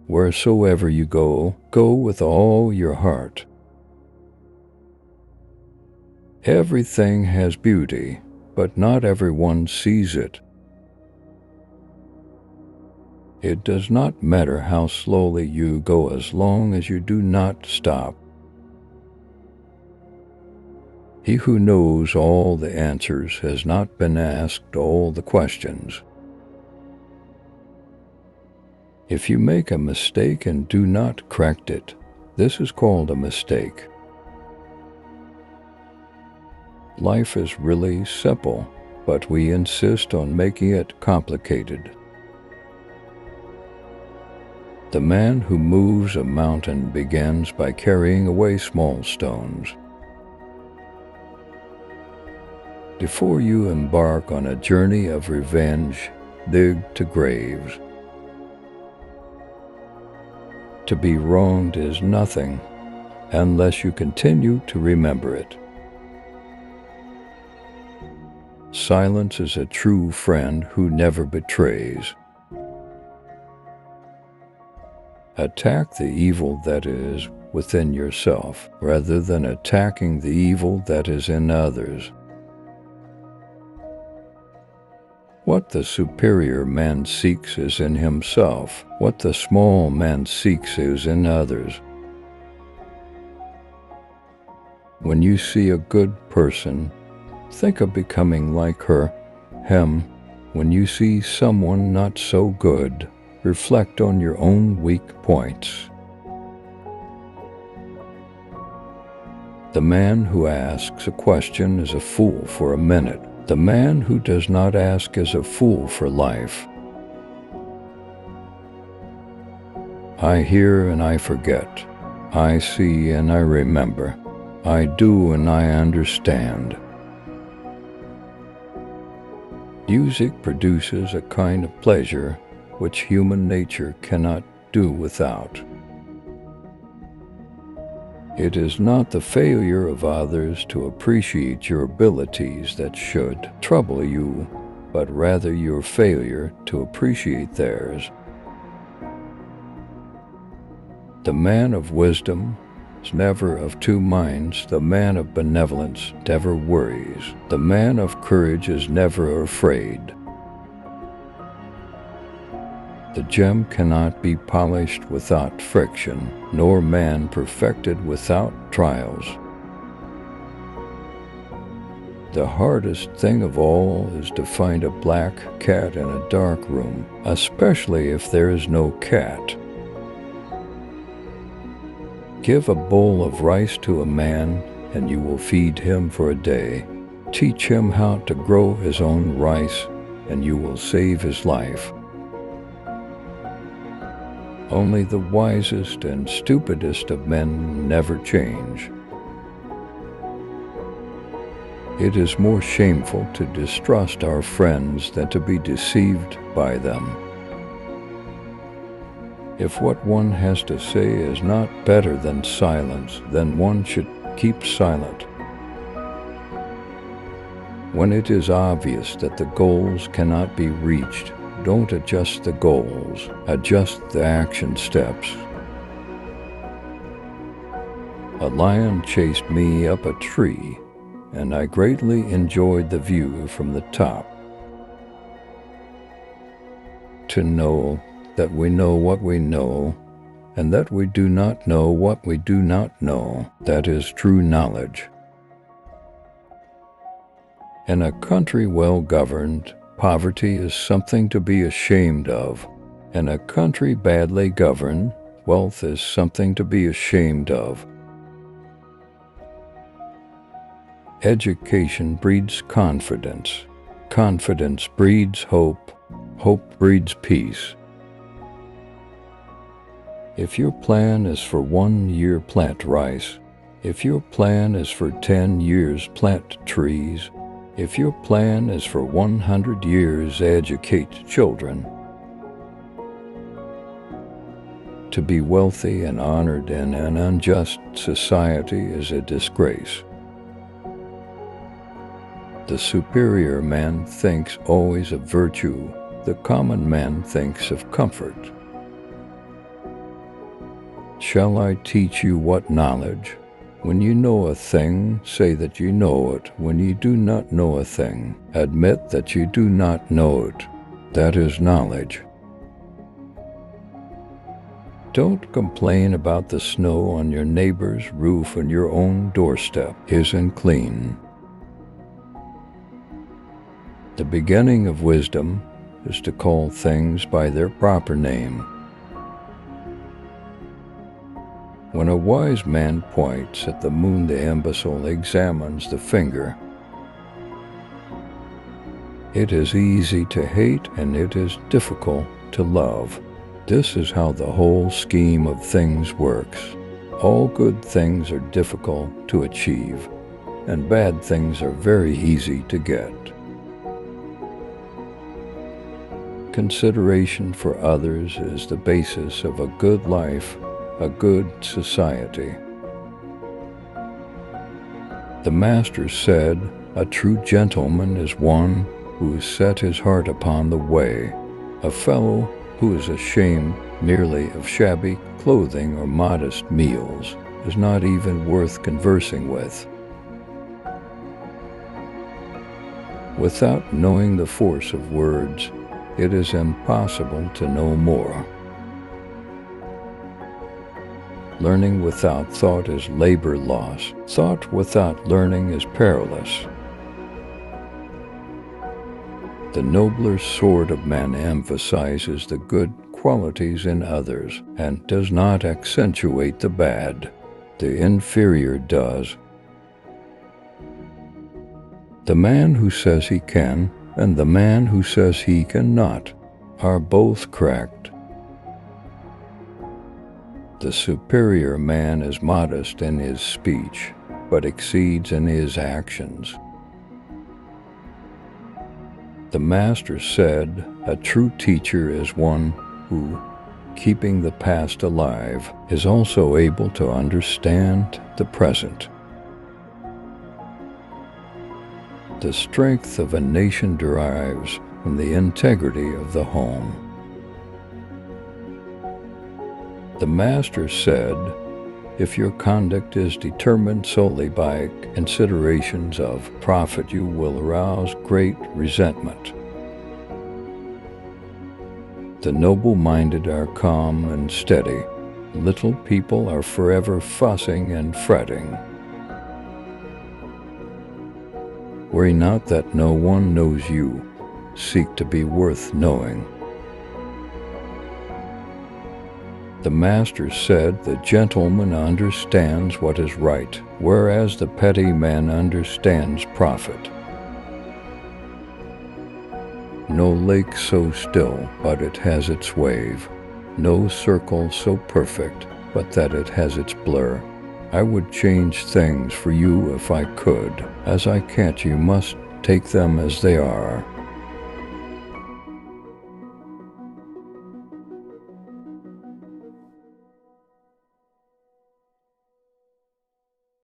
Wheresoever you go, go with all your heart. Everything has beauty, but not everyone sees it. It does not matter how slowly you go as long as you do not stop. He who knows all the answers has not been asked all the questions. If you make a mistake and do not correct it, this is called a mistake. Life is really simple, but we insist on making it complicated. The man who moves a mountain begins by carrying away small stones. Before you embark on a journey of revenge, dig 2 graves. To be wronged is nothing, unless you continue to remember it. Silence is a true friend who never betrays. Attack the evil that is within yourself, rather than attacking the evil that is in others. What the superior man seeks is in himself. What the small man seeks is in others. When you see a good person, think of becoming like her, him. When you see someone not so good, reflect on your own weak points. The man who asks a question is a fool for a minute. The man who does not ask is a fool for life. I hear and I forget. I see and I remember. I do and I understand. Music produces a kind of pleasure which human nature cannot do without. It is not the failure of others to appreciate your abilities that should trouble you, but rather your failure to appreciate theirs. The man of wisdom is never of 2 minds. The man of benevolence never worries. The man of courage is never afraid. The gem cannot be polished without friction, nor man perfected without trials. The hardest thing of all is to find a black cat in a dark room, especially if there is no cat. Give a bowl of rice to a man, and you will feed him for a day. Teach him how to grow his own rice, and you will save his life. Only the wisest and stupidest of men never change. It is more shameful to distrust our friends than to be deceived by them. If what one has to say is not better than silence, then one should keep silent. When it is obvious that the goals cannot be reached, don't adjust the goals, adjust the action steps. A lion chased me up a tree, and I greatly enjoyed the view from the top. To know that we know what we know, and that we do not know what we do not know, that is true knowledge. In a country well governed, poverty is something to be ashamed of. In a country badly governed, wealth is something to be ashamed of. Education breeds confidence. Confidence breeds hope. Hope breeds peace. If your plan is for 1 year plant rice, if your plan is for 10 years plant trees, if your plan is for 100 years educate children, to be wealthy and honored in an unjust society is a disgrace. The superior man thinks always of virtue. The common man thinks of comfort. Shall I teach you what knowledge? When you know a thing, say that you know it. When you do not know a thing, admit that you do not know it. That is knowledge. Don't complain about the snow on your neighbor's roof when your own doorstep isn't clean. The beginning of wisdom is to call things by their proper name. When a wise man points at the moon, the imbecile examines the finger. It is easy to hate and it is difficult to love. This is how the whole scheme of things works. All good things are difficult to achieve, and bad things are very easy to get. Consideration for others is the basis of a good life, a good society. The Master said, "A true gentleman is one who has set his heart upon the way. A fellow who is ashamed merely of shabby clothing or modest meals is not even worth conversing with." Without knowing the force of words, it is impossible to know more. Learning without thought is labor lost. Thought without learning is perilous. The nobler sort of man emphasizes the good qualities in others and does not accentuate the bad. The inferior does. The man who says he can and the man who says he cannot are both cracked. The superior man is modest in his speech, but exceeds in his actions. The Master said, "A true teacher is one who, keeping the past alive, is also able to understand the present." The strength of a nation derives from the integrity of the home. The Master said, "If your conduct is determined solely by considerations of profit, you will arouse great resentment." The noble-minded are calm and steady. Little people are forever fussing and fretting. Worry not that no one knows you. Seek to be worth knowing. The Master said, "The gentleman understands what is right, whereas the petty man understands profit." No lake so still but it has its wave, no circle so perfect but that it has its blur. I would change things for you if I could. As I can't, you must take them as they are.